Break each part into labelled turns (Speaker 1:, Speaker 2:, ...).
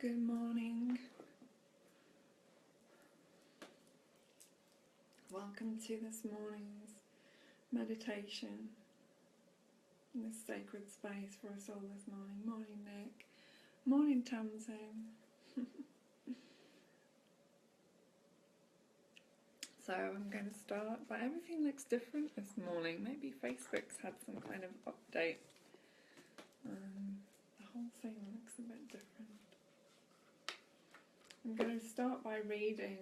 Speaker 1: Good morning. Welcome to this morning's meditation in this sacred space for us all this morning. Morning, Nick. Morning, Tamsin. So I'm going to start, but everything looks different this morning. Maybe Facebook's had some kind of update. The whole thing looks a bit different. I'm going to start by reading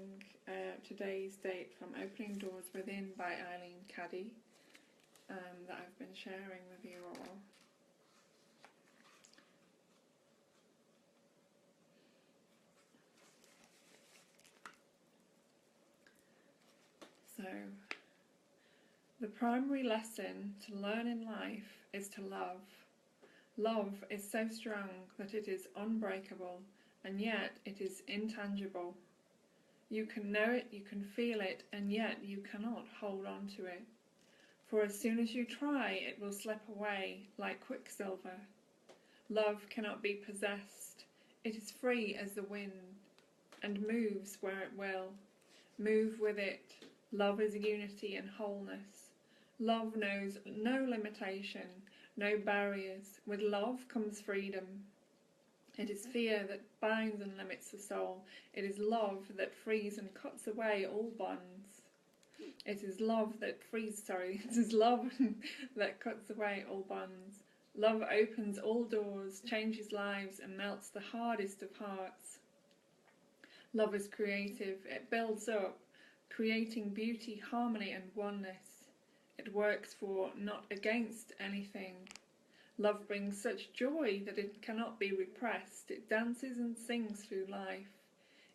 Speaker 1: today's date from Opening Doors Within by Eileen Caddy that I've been sharing with you all. So, the primary lesson to learn in life is to love. Love is so strong that it is unbreakable, and yet it is intangible. You can know it, you can feel it, and yet you cannot hold on to it. For as soon as you try, it will slip away like quicksilver. Love cannot be possessed. It is free as the wind, and moves where it will. Move with it. Love is unity and wholeness. Love knows no limitation, no barriers. With love comes freedom. It is fear that binds and limits the soul. It is love that frees and cuts away all bonds. It is love that it is love that cuts away all bonds. Love opens all doors, changes lives, and melts the hardest of hearts. Love is creative. It builds up, creating beauty, harmony, and oneness. It works for, not against, anything. Love brings such joy that it cannot be repressed. It dances and sings through life.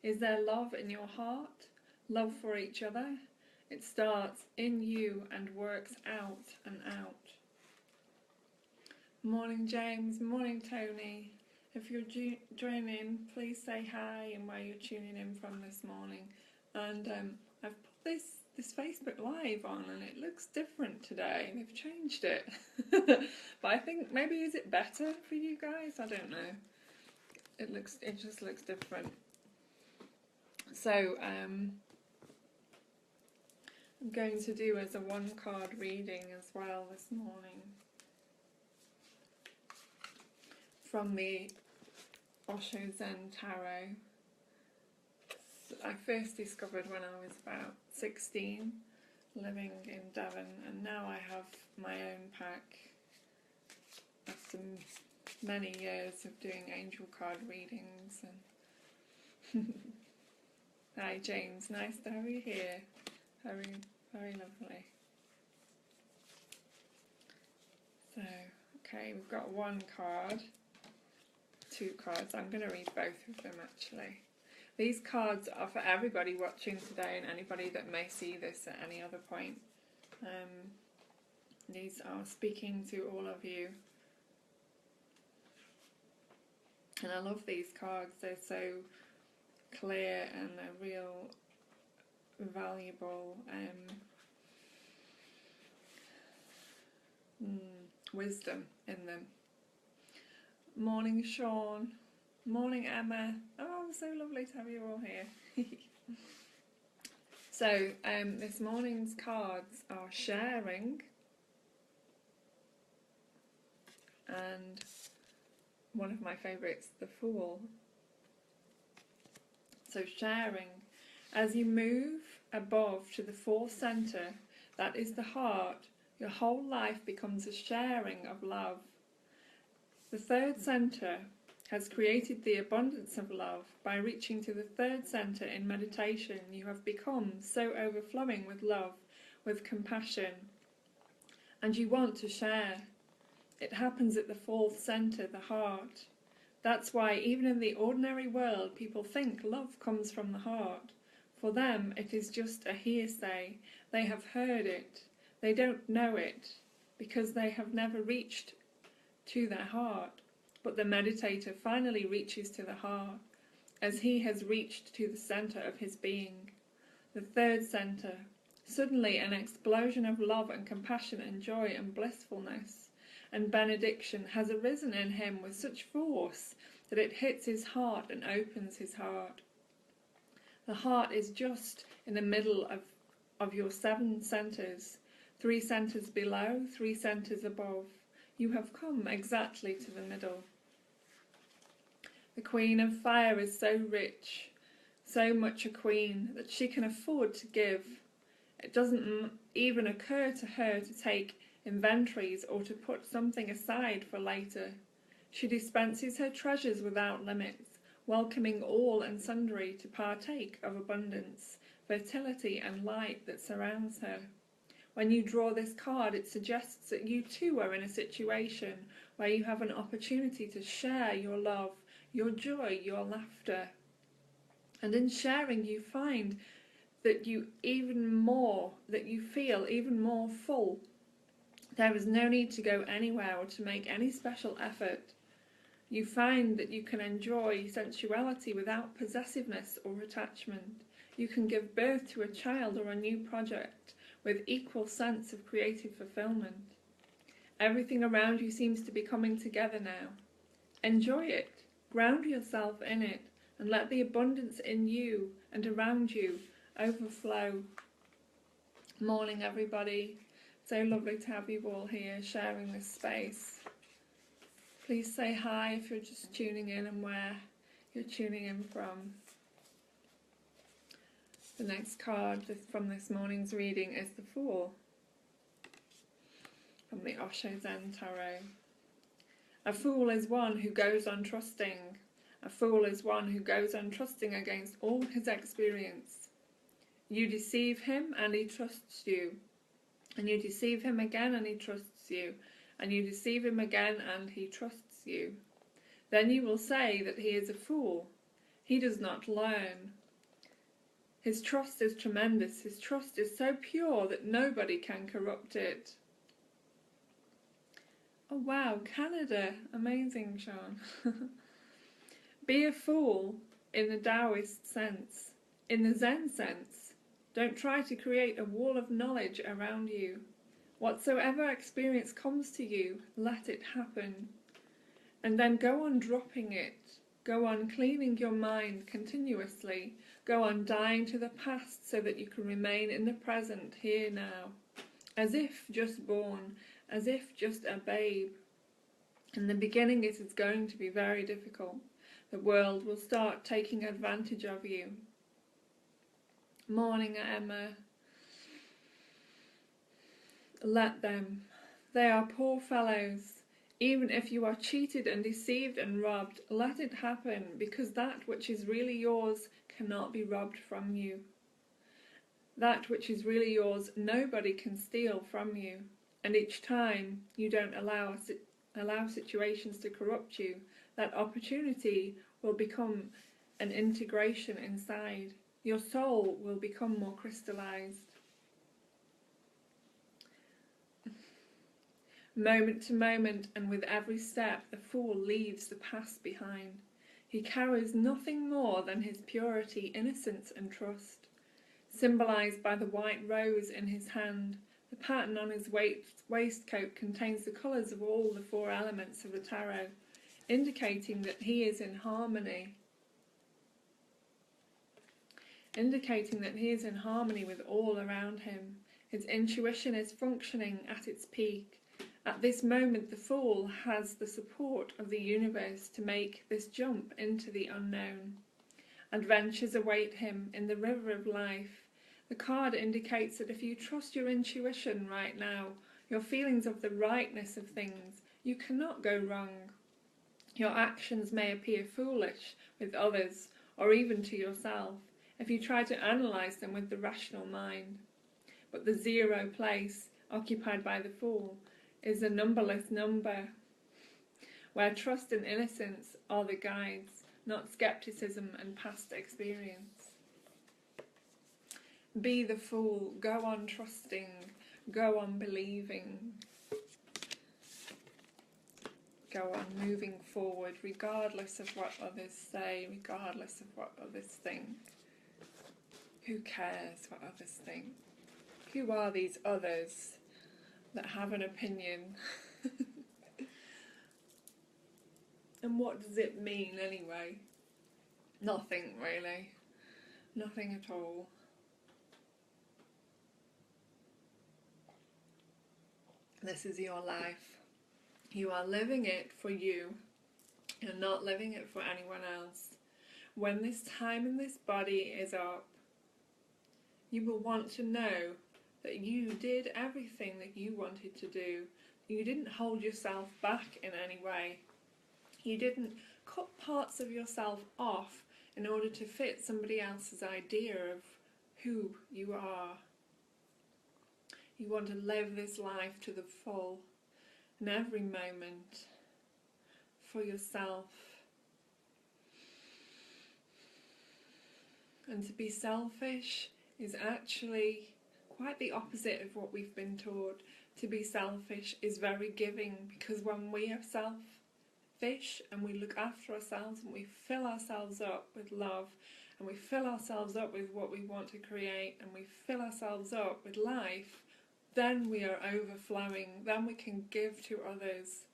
Speaker 1: Is there love in your heart? Love for each other? It starts in you and works out and out. Morning, James. Morning, Tony. If you're joining, please say hi and where you're tuning in from this morning. And I've put this Facebook Live on, and it looks different today. They've changed it. But I think maybe, is it better for you guys? I don't know. It just looks different. So I'm going to do as a one-card reading as well this morning from the Osho Zen Tarot. I first discovered when I was about 16, living in Devon, and now I have my own pack after many years of doing angel card readings. And hi James, nice to have you here. Very, very lovely. So, okay, we've got one card, two cards. I'm going to read both of them actually. These cards are for everybody watching today and anybody that may see this at any other point. These are speaking to all of you. And I love these cards. They're so clear and a real valuable wisdom in them. Morning, Sean. Morning, Emma. Oh, so lovely to have you all here. So, this morning's cards are sharing and one of my favourites, the Fool. So sharing, as you move above to the fourth centre, that is the heart, your whole life becomes a sharing of love. The third centre has created the abundance of love. By reaching to the third centre in meditation, you have become so overflowing with love, with compassion, and you want to share. It happens at the fourth centre, the heart. That's why even in the ordinary world, people think love comes from the heart. For them, it is just a hearsay. They have heard it. They don't know it, because they have never reached to their heart. But the meditator finally reaches to the heart, as he has reached to the centre of his being, the third centre. Suddenly an explosion of love and compassion and joy and blissfulness and benediction has arisen in him with such force that it hits his heart and opens his heart. The heart is just in the middle of your 7 centres, 3 centres below, 3 centres above. You have come exactly to the middle. The Queen of Fire is so rich, so much a queen, that she can afford to give. It doesn't even occur to her to take inventories or to put something aside for later. She dispenses her treasures without limits, welcoming all and sundry to partake of abundance, fertility and light that surrounds her. When you draw this card, it suggests that you too are in a situation where you have an opportunity to share your love, your joy, your laughter. And in sharing, you find that you feel even more full. There is no need to go anywhere or to make any special effort. You find that you can enjoy sensuality without possessiveness or attachment. You can give birth to a child or a new project with equal sense of creative fulfillment. Everything around you seems to be coming together now. Enjoy it, ground yourself in it, and let the abundance in you and around you overflow. Morning, everybody. So lovely to have you all here sharing this space. Please say hi if you're just tuning in and where you're tuning in from. The next card from this morning's reading is the Fool from the Osho Zen Tarot. A fool is one who goes on trusting. A fool is one who goes on trusting against all his experience. You deceive him and he trusts you. And you deceive him again and he trusts you. And you deceive him again and he trusts you. Then you will say that he is a fool. He does not learn. His trust is tremendous. His trust is so pure that nobody can corrupt it. Oh wow, Canada. Amazing, Sean. Be a fool in the Taoist sense. In the Zen sense, don't try to create a wall of knowledge around you. Whatsoever experience comes to you, let it happen. And then go on dropping it. Go on cleaning your mind continuously. Go on dying to the past so that you can remain in the present, here now. As if just born, as if just a babe. In the beginning it is going to be very difficult. The world will start taking advantage of you. Morning, Emma. Let them. They are poor fellows. Even if you are cheated and deceived and robbed, let it happen, because that which is really yours cannot be robbed from you. That which is really yours, nobody can steal from you. And each time you don't allow situations to corrupt you, that opportunity will become an integration inside. Your soul will become more crystallized. Moment to moment, and with every step, the fool leaves the past behind. He carries nothing more than his purity, innocence and trust. Symbolized by the white rose in his hand, the pattern on his waistcoat contains the colours of all the 4 elements of the tarot, indicating that he is in harmony. With all around him. His intuition is functioning at its peak. At this moment, the Fool has the support of the universe to make this jump into the unknown. Adventures await him in the river of life. The card indicates that if you trust your intuition right now, your feelings of the rightness of things, you cannot go wrong. Your actions may appear foolish with others, or even to yourself, if you try to analyse them with the rational mind. But the 0 place, occupied by the Fool, is a numberless number, where trust and innocence are the guides, not scepticism and past experience. Be the Fool, go on trusting, go on believing, go on moving forward, regardless of what others say, regardless of what others think. Who cares what others think? Who are these others that have an opinion? And what does it mean anyway? Nothing really. Nothing at all. This is your life. You are living it for you. You're not living it for anyone else. When this time in this body is up, you will want to know that you did everything that you wanted to do. You didn't hold yourself back in any way. You didn't cut parts of yourself off in order to fit somebody else's idea of who you are. You want to live this life to the full, in every moment, for yourself. And to be selfish is actually quite the opposite of what we've been taught. To be selfish is very giving, because when we are selfish and we look after ourselves and we fill ourselves up with love and we fill ourselves up with what we want to create and we fill ourselves up with life, then we are overflowing. Then we can give to others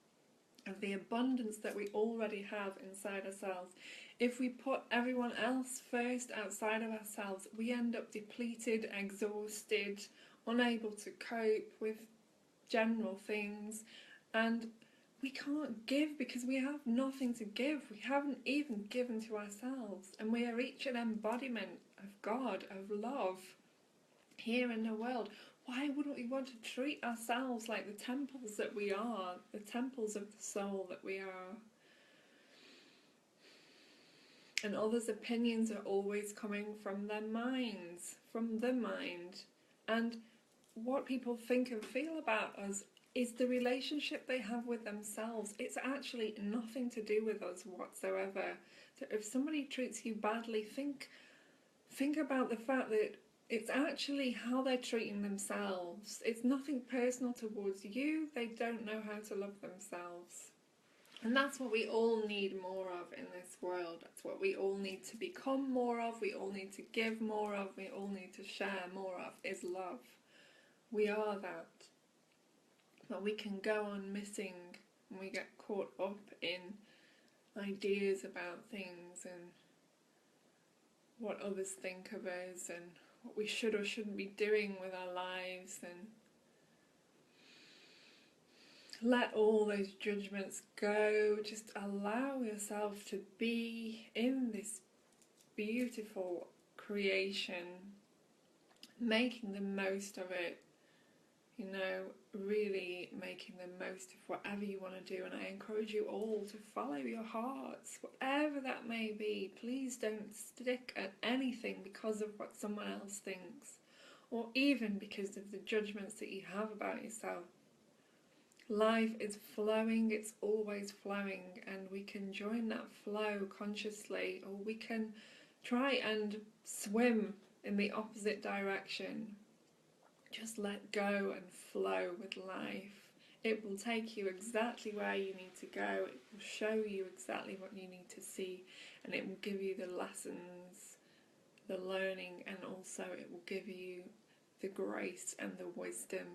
Speaker 1: of the abundance that we already have inside ourselves. If we put everyone else first outside of ourselves, we end up depleted, exhausted, unable to cope with general things, and we can't give because we have nothing to give. We haven't even given to ourselves, and we are each an embodiment of God, of love here in the world. Why wouldn't we want to treat ourselves like the temples that we are, the temples of the soul that we are? And others' opinions are always coming from their minds, from the mind. And what people think and feel about us is the relationship they have with themselves. It's actually nothing to do with us whatsoever. So if somebody treats you badly, think about the fact that it's actually how they're treating themselves. It's nothing personal towards you. They don't know how to love themselves. And that's what we all need more of in this world. That's what we all need to become more of. We all need to give more of. We all need to share more of, is love. We are that. But we can go on missing when we get caught up in ideas about things and what others think of us and what we should or shouldn't be doing with our lives, and let all those judgments go. Just allow yourself to be in this beautiful creation, making the most of it, really making the most of whatever you want to do. And I encourage you all to follow your hearts, whatever that may be. Please don't stick at anything because of what someone else thinks, or even because of the judgments that you have about yourself. Life is flowing, it's always flowing, and we can join that flow consciously, or we can try and swim in the opposite direction. Just let go and flow with life. It will take you exactly where you need to go. It will show you exactly what you need to see, and it will give you the lessons, the learning, and also it will give you the grace and the wisdom,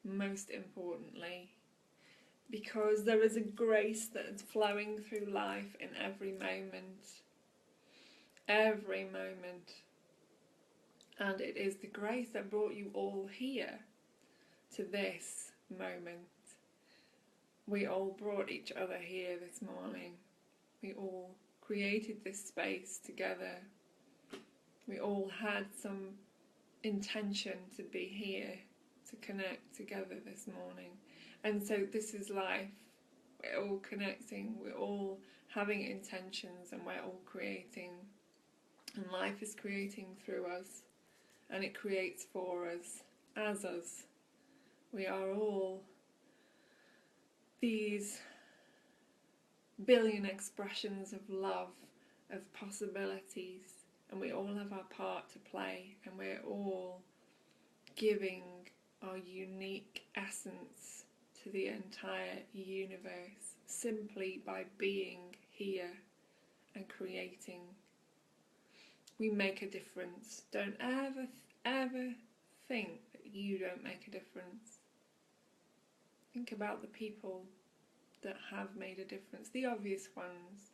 Speaker 1: most importantly, because there is a grace that is flowing through life in every moment. Every moment. And it is the grace that brought you all here to this moment. We all brought each other here this morning. We all created this space together. We all had some intention to be here, to connect together this morning. And so this is life. We're all connecting, we're all having intentions, and we're all creating. And life is creating through us. And it creates for us, as us. We are all these billion expressions of love, of possibilities, and we all have our part to play, and we're all giving our unique essence to the entire universe simply by being here and creating. We make a difference. Don't ever think that you don't make a difference. Think about the people that have made a difference, the obvious ones.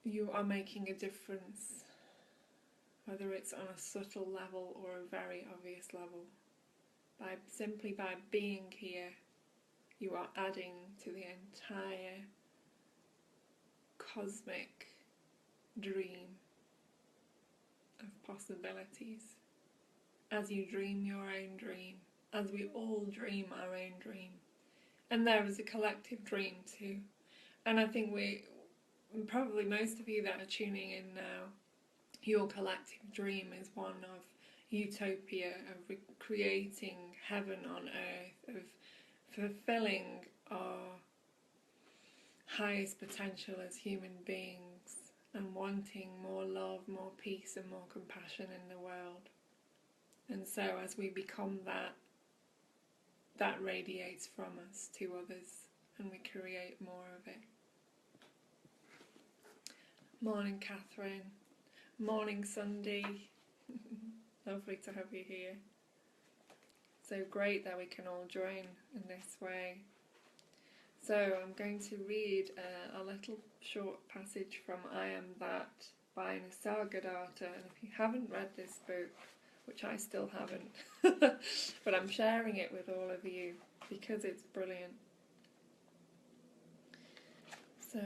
Speaker 1: You are making a difference, whether it's on a subtle level or a very obvious level. Simply by being here, you are adding to the entire cosmic dream of possibilities. As you dream your own dream, as we all dream our own dream. And there is a collective dream too. And I think probably most of you that are tuning in now, your collective dream is one of utopia, of creating heaven on earth, of fulfilling our highest potential as human beings and wanting more love, more peace and more compassion in the world. And so as we become that radiates from us to others and we create more of it. Morning, Catherine. Morning, Sunday. Lovely to have you here. So great that we can all join in this way. So I'm going to read a little short passage from I Am That by Nisargadatta. And if you haven't read this book, which I still haven't, but I'm sharing it with all of you because it's brilliant. So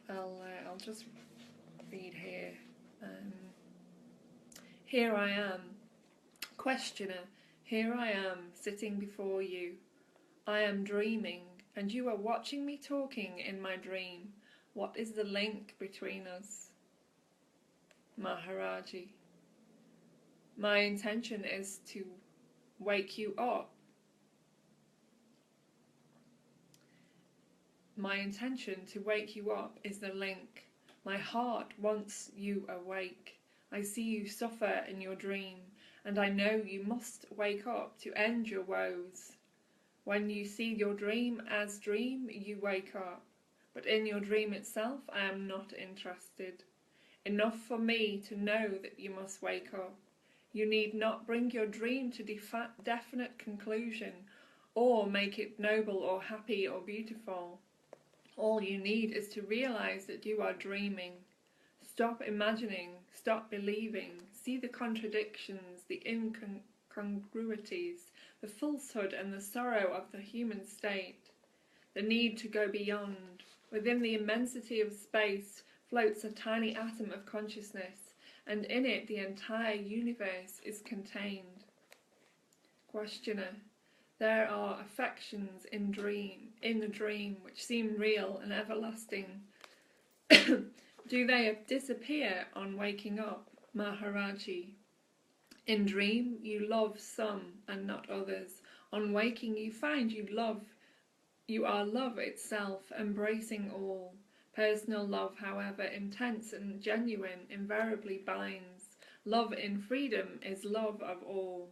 Speaker 1: I'll just read here. Here I am, questioner, here I am, sitting before you. I am dreaming, and you are watching me talking in my dream. What is the link between us? Maharaji. My intention is to wake you up. My intention to wake you up is the link. My heart wants you awake. I see you suffer in your dream, and I know you must wake up to end your woes. When you see your dream as dream, you wake up. But in your dream itself, I am not interested. Enough for me to know that you must wake up. You need not bring your dream to definite conclusion, or make it noble or happy or beautiful. All you need is to realize that you are dreaming. Stop imagining, stop believing, see the contradictions, the incongruities, the falsehood and the sorrow of the human state, the need to go beyond. Within the immensity of space floats a tiny atom of consciousness, and in it the entire universe is contained. Questioner. There are affections in the dream which seem real and everlasting. Do they disappear on waking up? Maharaji. In dream you love some and not others. On waking you find you are love itself, embracing all. Personal love, however intense and genuine, invariably binds. Love in freedom is love of all.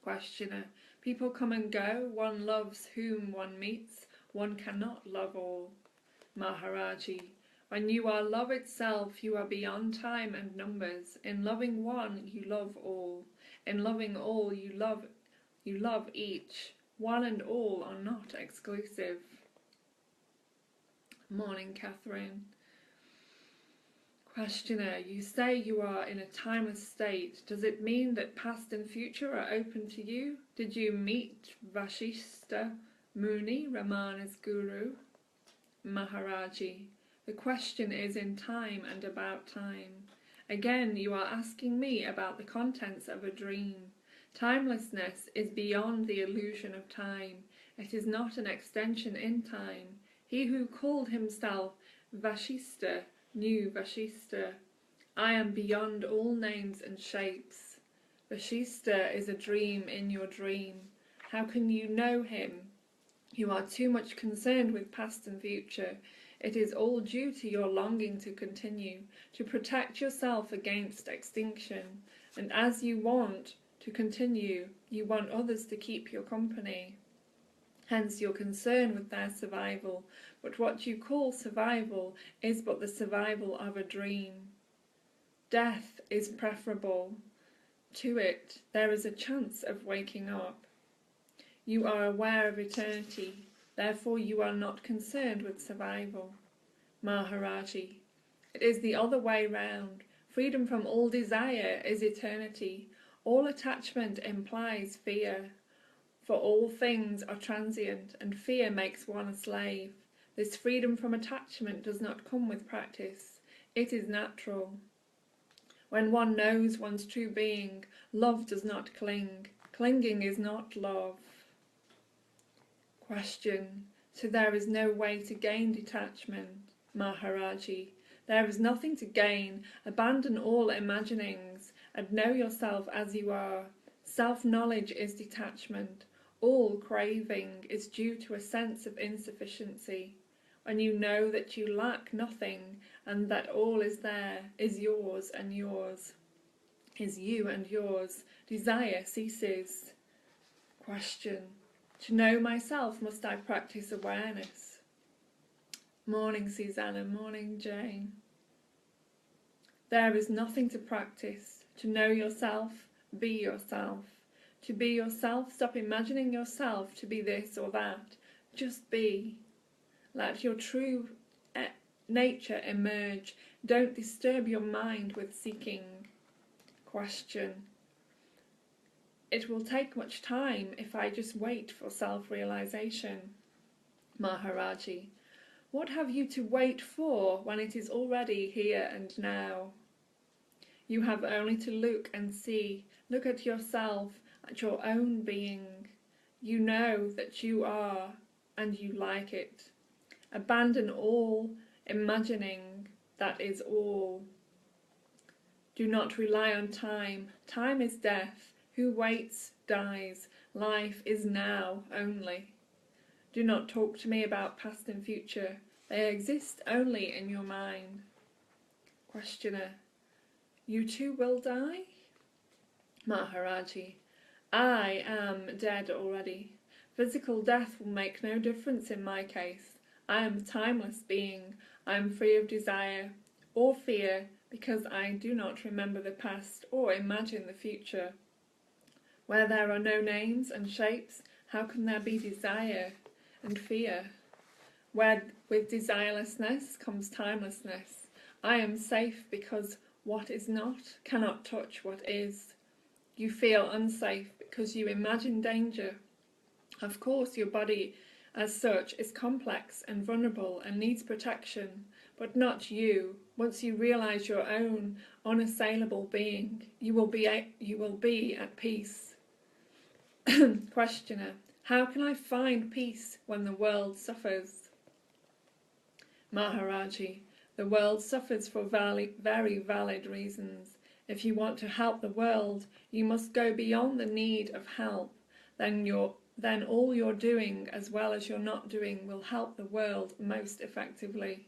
Speaker 1: Questioner. People come and go, one loves whom one meets, one cannot love all. Maharaji. When you are love itself, you are beyond time and numbers. In loving one, you love all. In loving all, you love each. One and all are not exclusive. Morning, Catherine. Questioner, you say you are in a timeless state. Does it mean that past and future are open to you? Did you meet Vashishta Muni, Ramana's guru? Maharaji. The question is in time and about time. Again, you are asking me about the contents of a dream. Timelessness is beyond the illusion of time. It is not an extension in time. He who called himself Vashishta knew Vashishta. I am beyond all names and shapes. Vashishta is a dream in your dream. How can you know him? You are too much concerned with past and future. It is all due to your longing to continue, to protect yourself against extinction. And as you want to continue, you want others to keep your company. Hence your concern with their survival. But what you call survival is but the survival of a dream. Death is preferable. To it, there is a chance of waking up. You are aware of eternity, therefore you are not concerned with survival. Maharaji. It is the other way round. Freedom from all desire is eternity. All attachment implies fear. For all things are transient, and fear makes one a slave. This freedom from attachment does not come with practice. It is natural. When one knows one's true being, love does not cling. Clinging is not love. Question. So there is no way to gain detachment? Maharaji. There is nothing to gain. Abandon all imaginings and know yourself as you are. Self-knowledge is detachment. All craving is due to a sense of insufficiency. When you know that you lack nothing and that all is there, is yours and yours, is you and yours, desire ceases. Question. To know myself, must I practice awareness? Morning, Susanna. Morning, Jane. There is nothing to practice. To know yourself, be yourself. To be yourself, stop imagining yourself to be this or that. Just be. Let your true nature emerge. Don't disturb your mind with seeking. Question. It will take much time if I just wait for self-realization. Maharaji. What have you to wait for when it is already here and now? You have only to look and see. Look at yourself, at your own being. You know that you are, and you like it. Abandon all imagining that is all. Do not rely on time. Time is death. Who waits dies. Life is now only. Do not talk to me about past and future. They exist only in your mind. Questioner. You too will die? Maharaji. I am dead already. Physical death will make no difference in my case. I am a timeless being. I am free of desire or fear because I do not remember the past or imagine the future. Where there are no names and shapes, how can there be desire and fear? Where with desirelessness comes timelessness. I am safe because what is not cannot touch what is. You feel unsafe because you imagine danger. Of course, your body as such is complex and vulnerable and needs protection, but not you. Once you realize your own unassailable being, you will be at peace. Questioner. How can I find peace when the world suffers? Maharaji. The world suffers for very valid reasons. If you want to help the world, you must go beyond the need of help. Then all you're doing, as well as you're not doing, will help the world most effectively.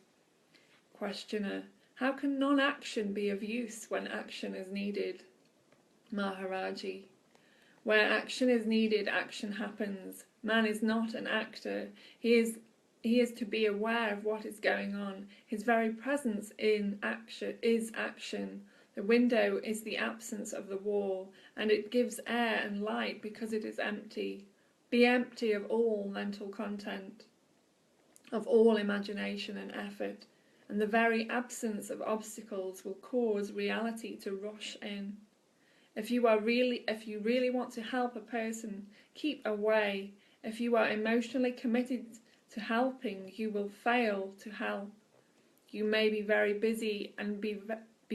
Speaker 1: Questioner. How can non-action be of use when action is needed? Maharaji. Where action is needed, action happens. Man is not an actor. He is to be aware of what is going on. His very presence in action is action. The window is the absence of the wall, and it gives air and light because it is empty. Be empty of all mental content, of all imagination and effort, and the very absence of obstacles will cause reality to rush in. If you really want to help a person, keep away. If you are emotionally committed to helping, you will fail to help. You may be very busy and be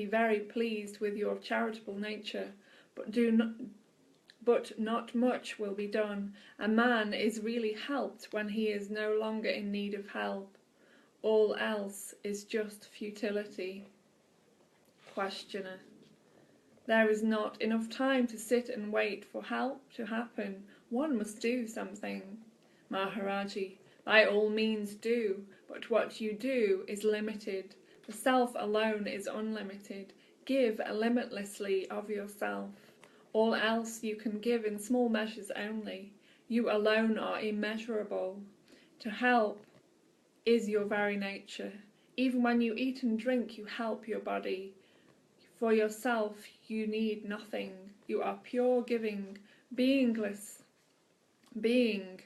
Speaker 1: very pleased with your charitable nature, but not much will be done. A man is really helped when he is no longer in need of help. All else is just futility. Questioner. There is not enough time to sit and wait for help to happen. One must do something. Maharaji. By all means do, but what you do is limited. The self alone is unlimited. Give limitlessly of yourself. All else you can give in small measures only. You alone are immeasurable. To help is your very nature. Even when you eat and drink, you help your body. For yourself you need nothing. You are pure giving, beingless, being,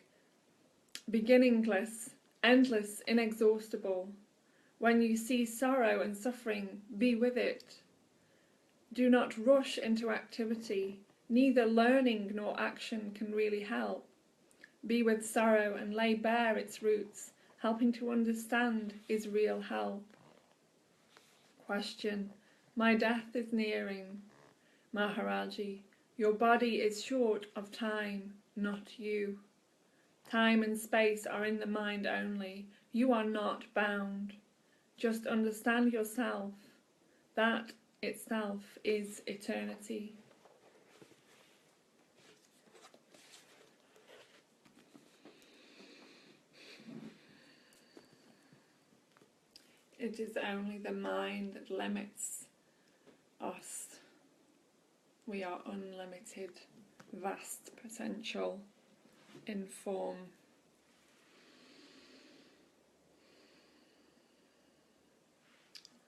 Speaker 1: beginningless, endless, inexhaustible. When you see sorrow and suffering, be with it. Do not rush into activity. Neither learning nor action can really help. Be with sorrow and lay bare its roots. Helping to understand is real help. Question. My death is nearing. Maharaji, your body is short of time, not you. Time and space are in the mind only. You are not bound. Just understand yourself. That itself is eternity. It is only the mind that limits us. We are unlimited, vast potential in form.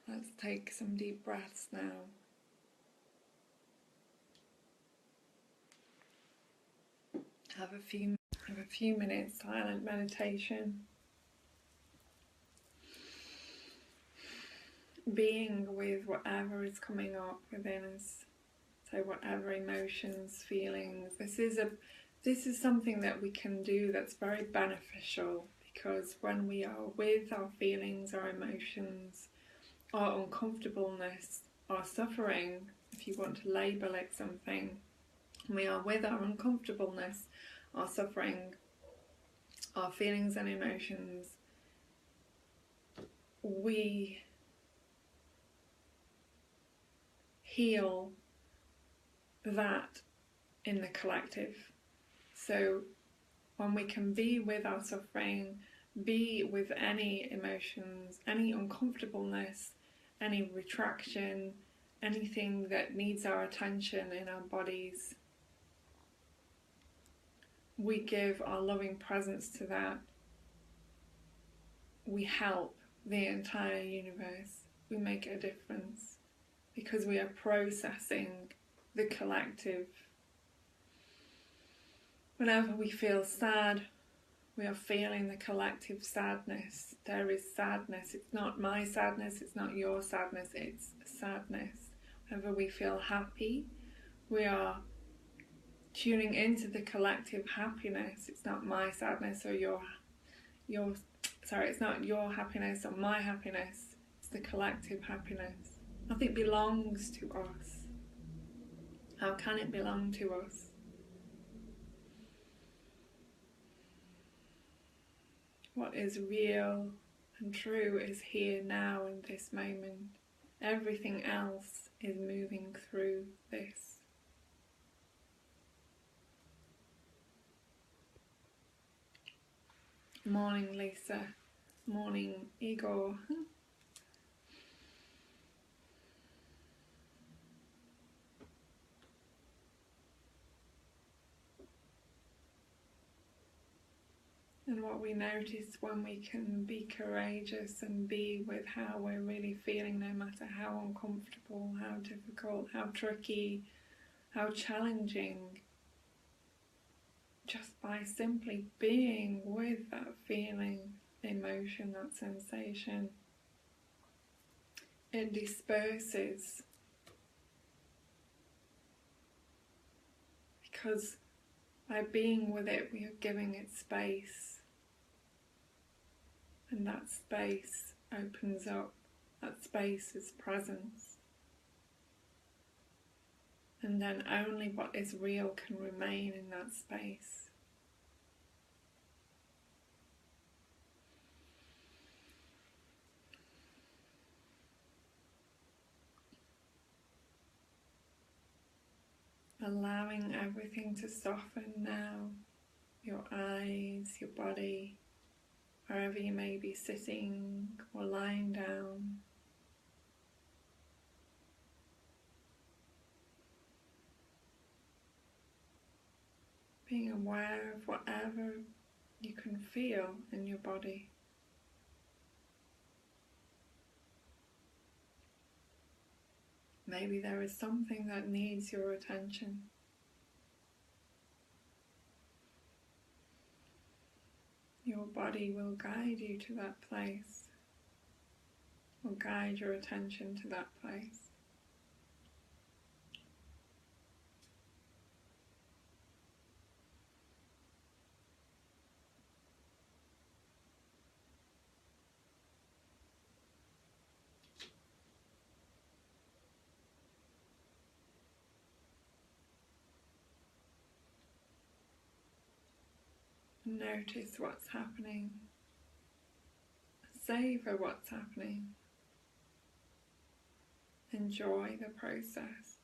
Speaker 1: Let's take some deep breaths now. Have a few minutes silent meditation. Being with whatever is coming up within us. So whatever emotions, feelings. This is something that we can do that's very beneficial, because when we are with our feelings, our emotions, our uncomfortableness, our suffering, if you want to label it something, we are with our uncomfortableness, our suffering, our feelings and emotions, we heal that in the collective. So when we can be with our suffering, be with any emotions, any uncomfortableness, any retraction, anything that needs our attention in our bodies, we give our loving presence to that. We help the entire universe. We make a difference because we are processing the collective. Whenever we feel sad, we are feeling the collective sadness. There is sadness. It's not my sadness, it's not your sadness, it's sadness. Whenever we feel happy, we are tuning into the collective happiness. It's not my sadness or it's not your happiness or my happiness. It's the collective happiness. Nothing belongs to us. How can it belong to us? What is real and true is here now in this moment. Everything else is moving through this. Morning, Lisa. Morning, Igor. And what we notice when we can be courageous and be with how we're really feeling, no matter how uncomfortable, how difficult, how tricky, how challenging, just by simply being with that feeling, emotion, that sensation, it disperses. Because by being with it, we are giving it space. And that space opens up. That space is presence. And then only what is real can remain in that space. Allowing everything to soften now. Your eyes, your body, wherever you may be sitting or lying down. Being aware of whatever you can feel in your body. Maybe there is something that needs your attention. Your body will guide you to that place, will guide your attention to that place. Notice what's happening. Savor what's happening. Enjoy the process.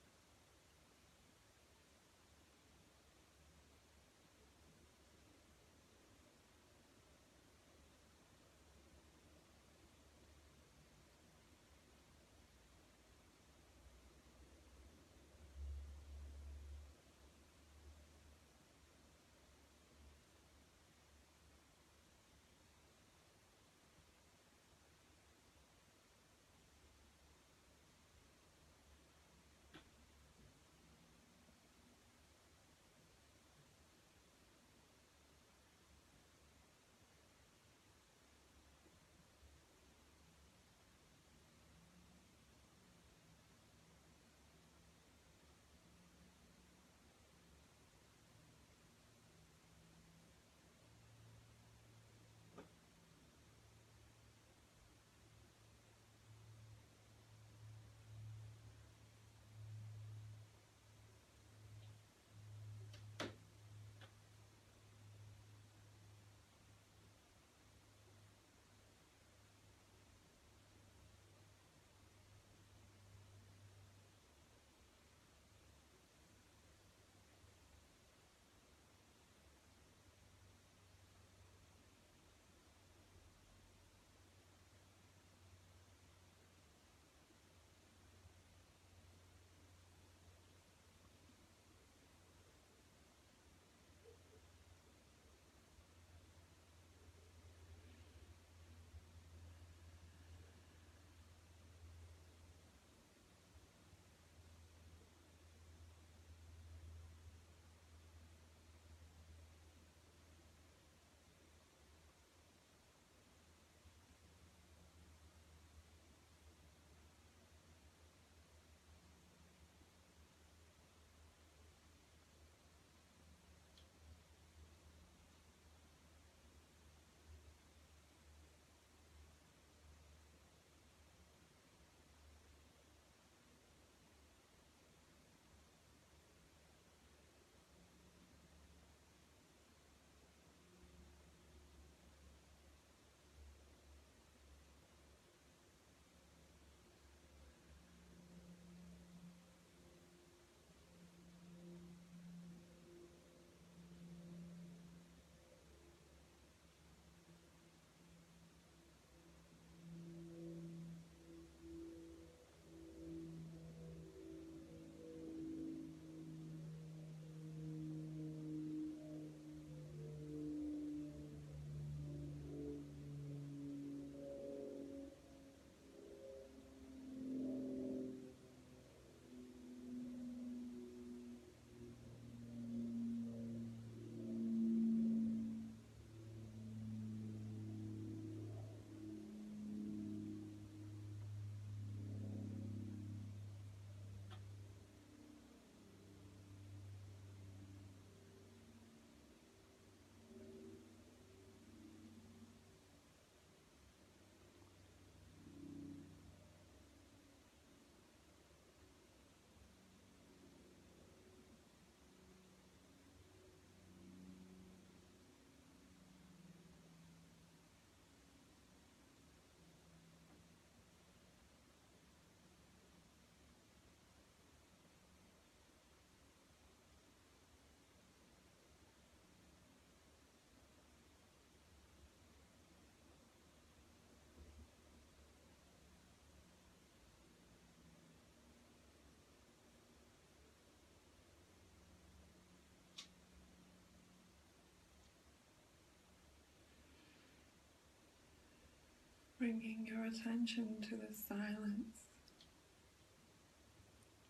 Speaker 1: Bringing your attention to the silence.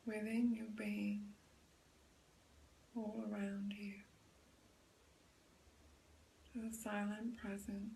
Speaker 1: within your being, all around you, to the silent presence.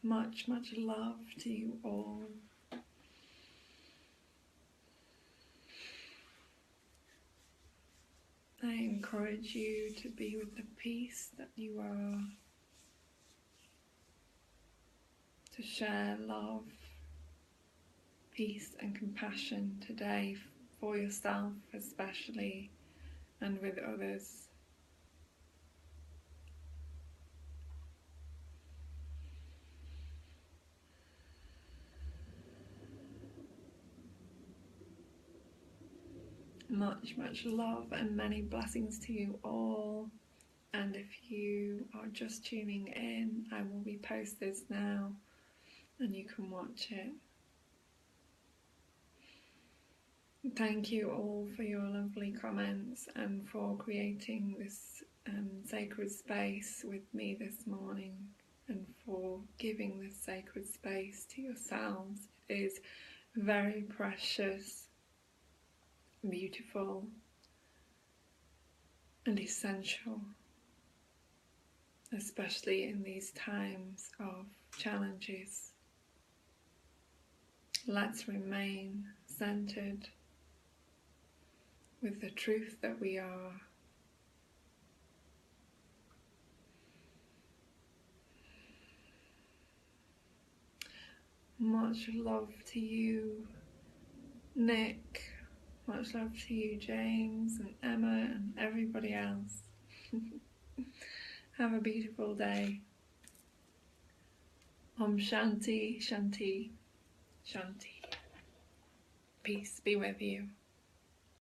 Speaker 1: Much, much love to you all. I encourage you to be with the peace that you are, to share love, peace and compassion today for yourself especially, and with others. Much, much love and many blessings to you all. And if you are just tuning in, I will repost this now and you can watch it. Thank you all for your lovely comments and for creating this sacred space with me this morning, and for giving this sacred space to yourselves. It is very precious, beautiful and essential, especially in these times of challenges. Let's remain centered with the truth that we are. Much love to you, Nick. Much love to you, James and Emma and everybody else. Have a beautiful day. Om Shanti, Shanti, Shanti. Peace be with you.